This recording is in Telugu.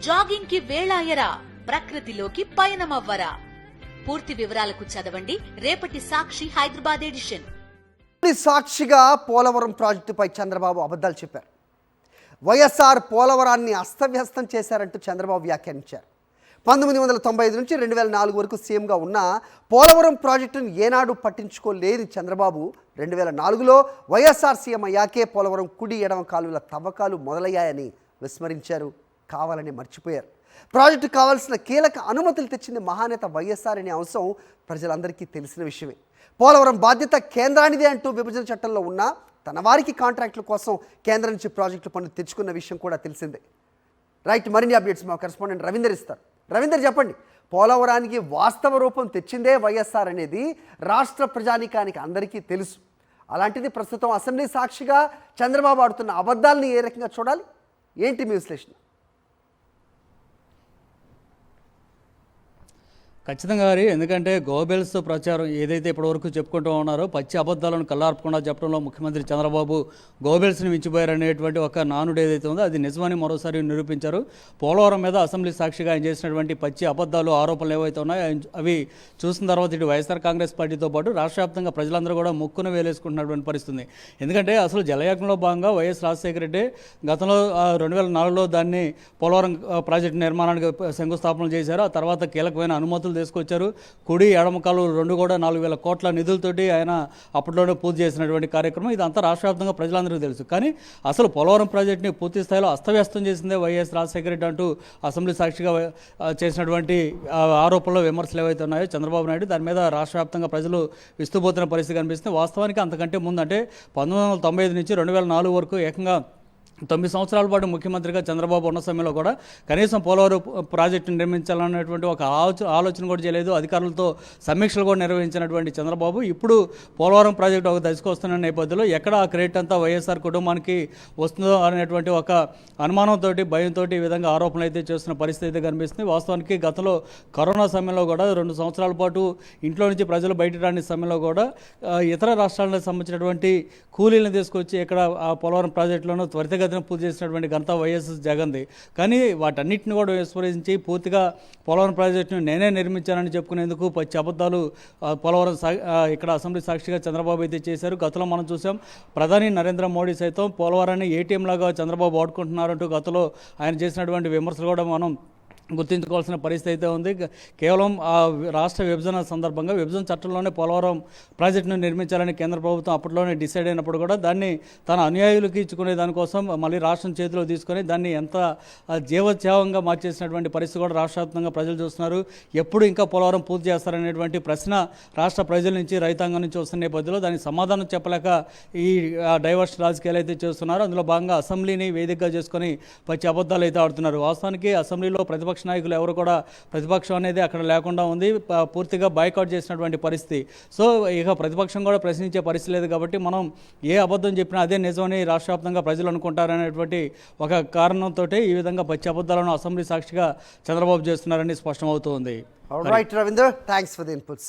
జాగింగ్ కి వేళాయరా, ప్రకృతిలోకి పయనమవ్వరా. పూర్తి వివరాలకు చదవండి రేపటి సాక్షి హైదరాబాద్ ఎడిషన్. సాక్షిగా పోలవరం ప్రాజెక్టుపై చంద్రబాబు అబద్ధాలు చెప్పారు. వైఎస్ఆర్ పోలవరాన్ని అస్తవ్యస్తం చేశారంటూ చంద్రబాబు వ్యాఖ్యానించారు. 1995 నుంచి 2004 వరకు సీఎంగా ఉన్న పోలవరం ప్రాజెక్టును ఏనాడు పట్టించుకోలేని చంద్రబాబు 2004లో వైఎస్ఆర్ సీఎం అయ్యాకే పోలవరం కుడి ఎడమ కాలువల తవ్వకాలు మొదలయ్యాయని విస్మరించారు. కావాలని మర్చిపోయారు. ప్రాజెక్టు కావాల్సిన కీలక అనుమతులు తెచ్చింది మహానేత వైఎస్ఆర్ అనే అంశం ప్రజలందరికీ తెలిసిన విషయమే. పోలవరం బాధ్యత కేంద్రానిదే అంటూ విభజన చట్టంలో ఉన్న తన వారికి కాంట్రాక్టుల కోసం కేంద్రం నుంచి ప్రాజెక్టుల పనులు తెచ్చుకున్న విషయం కూడా తెలిసిందే. రైట్, మరిన్ని అప్డేట్స్ మా కరెస్పాండెంట్ రవీందర్ ఇస్తారు. రవీందర్, చెప్పండి. పోలవరానికి వాస్తవ రూపం తెచ్చిందే వైఎస్ఆర్ అనేది రాష్ట్ర ప్రజానీకానికి అందరికీ తెలుసు. అలాంటిది ప్రస్తుతం అసెంబ్లీ సాక్షిగా చంద్రబాబు ఆడుతున్న అబద్ధాలని ఏ రకంగా చూడాలి? ఏంటి మీ విశ్లేషణ? ఖచ్చితంగా గారి, ఎందుకంటే గోబెల్స్ ప్రచారం ఏదైతే ఇప్పటివరకు చెప్పుకుంటూ ఉన్నారో పచ్చి అబద్ధాలను కళ్ళార్పకుండా చెప్పడంలో ముఖ్యమంత్రి చంద్రబాబు గోబెల్స్ని మించిపోయారనేటువంటి ఒక నానుడు ఏదైతే ఉందో అది నిజమని మరోసారి నిరూపించారు. పోలవరం మీద అసెంబ్లీ సాక్షిగా ఆయన చేసినటువంటి పచ్చి అబద్ధాలు, ఆరోపణలు ఏవైతే ఉన్నాయో అవి చూసిన తర్వాత ఇటు వైఎస్ఆర్ కాంగ్రెస్ పార్టీతో పాటు రాష్ట్ర వ్యాప్తంగా ప్రజలందరూ కూడా ముక్కును వేలేసుకుంటున్నటువంటి పరిస్థితి. ఎందుకంటే అసలు జలయజ్ఞంలో భాగంగా వైఎస్ రాజశేఖర రెడ్డి గతంలో 2004లో దాన్ని పోలవరం ప్రాజెక్టు నిర్మాణానికి శంకుస్థాపన చేశారు. ఆ తర్వాత కీలకమైన అనుమతులు తీసుకొచ్చారు. కుడి ఎడమ కాలువలు రెండు కూడా 4,000 కోట్ల నిధులతోటి ఆయన అప్పట్లోనే పూర్తి చేసినటువంటి కార్యక్రమం. ఇదంతా రాష్ట్ర వ్యాప్తంగా ప్రజలందరికీ తెలుసు. కానీ అసలు పోలవరం ప్రాజెక్టుని పూర్తి స్థాయిలో అస్తవ్యస్తం చేసిందే వైఎస్ రాజశేఖర రెడ్డి అంటూ అసెంబ్లీ సాక్షిగా చేసినటువంటి ఆరోపణలు, విమర్శలు ఏవైతే ఉన్నాయో చంద్రబాబు నాయుడు దాని మీద రాష్ట్ర వ్యాప్తంగా ప్రజలు విస్తుపోతున్న పరిస్థితి కనిపిస్తుంది. వాస్తవానికి అంతకంటే ముందు అంటే 1995 నుంచి 2004 వరకు ఏకంగా 9 సంవత్సరాల పాటు ముఖ్యమంత్రిగా చంద్రబాబు ఉన్న సమయంలో కూడా కనీసం పోలవరం ప్రాజెక్టును నిర్మించాలన్నటువంటి ఒక ఆలోచన కూడా చేయలేదు. అధికారులతో సమీక్షలు కూడా నిర్వహించినటువంటి చంద్రబాబు ఇప్పుడు పోలవరం ప్రాజెక్టు ఒక దశకు వస్తున్న నేపథ్యంలో ఎక్కడ ఆ క్రెడిట్ అంతా వైఎస్ఆర్ కుటుంబానికి వస్తుందో అనేటువంటి ఒక అనుమానంతో, భయంతో ఈ విధంగా ఆరోపణలు అయితే చేస్తున్న పరిస్థితి అయితే కనిపిస్తుంది. వాస్తవానికి గతంలో కరోనా సమయంలో కూడా 2 సంవత్సరాల పాటు ఇంట్లో నుంచి ప్రజలు బయట రాని సమయంలో కూడా ఇతర రాష్ట్రాలకు సంబంధించినటువంటి కూలీలను తీసుకొచ్చి ఇక్కడ ఆ పోలవరం ప్రాజెక్టులను త్వరితగతిన పూర్తి చేసినటువంటి ఘనత వైఎస్ జగన్ది. కానీ వాటన్నిటిని కూడా విస్మరించి పూర్తిగా పోలవరం ప్రాజెక్టును నేనే నిర్మించానని చెప్పుకునేందుకు పచ్చి అబద్ధాలు పోలవరం ఇక్కడ అసెంబ్లీ సాక్షిగా చంద్రబాబు అయితే చేశారు. గతంలో మనం చూసాం, ప్రధాని నరేంద్ర మోడీ సైతం పోలవరాన్ని ఏటీఎం లాగా చంద్రబాబు వాడుకుంటున్నారంటూ గతంలో ఆయన చేసినటువంటి విమర్శలు కూడా మనం గుర్తించుకోవాల్సిన పరిస్థితి అయితే ఉంది. కేవలం ఆ రాష్ట్ర విభజన సందర్భంగా విభజన చట్టంలోనే పోలవరం ప్రాజెక్టును నిర్మించాలని కేంద్ర ప్రభుత్వం అప్పట్లోనే డిసైడ్ అయినప్పుడు కూడా దాన్ని తన అనుయాయులకి ఇచ్చుకునే దానికోసం మళ్ళీ రాష్ట్రం చేతిలో తీసుకొని దాన్ని ఎంత జీవోత్సవంగా మార్చేసినటువంటి పరిస్థితి కూడా రాష్ట్ర వ్యాప్తంగా ప్రజలు చూస్తున్నారు. ఎప్పుడు ఇంకా పోలవరం పూర్తి చేస్తారనేటువంటి ప్రశ్న రాష్ట్ర ప్రజల నుంచి, రైతాంగం నుంచి వస్తున్న నేపథ్యంలో దానికి సమాధానం చెప్పలేక ఈ డైవర్స్ రాజకీయాలు అయితే చేస్తున్నారు. అందులో భాగంగా అసెంబ్లీని వేదికగా చేసుకొని పచ్చి అబద్ధాలు అయితే ఆడుతున్నారు. వాస్తవానికి అసెంబ్లీలో ప్రతిపక్ష నాయకులు ఎవరు కూడా ప్రతిపక్షం అనేది అక్కడ లేకుండా ఉంది. పూర్తిగా బాయ్కాట్ చేసినటువంటి పరిస్థితి. సో ఇక ప్రతిపక్షం కూడా ప్రశ్నించే పరిస్థితి లేదు కాబట్టి మనం ఏ అబద్ధం చెప్పినా అదే నిజమని రాష్ట్ర వ్యాప్తంగా ప్రజలు అనుకుంటారనేటువంటి ఒక కారణంతో ఈ విధంగా పచ్చి అబద్ధాలను అసెంబ్లీ సాక్షిగా చంద్రబాబు చేస్తున్నారని స్పష్టమవుతోంది. All right, Ravinder, thanks for the inputs.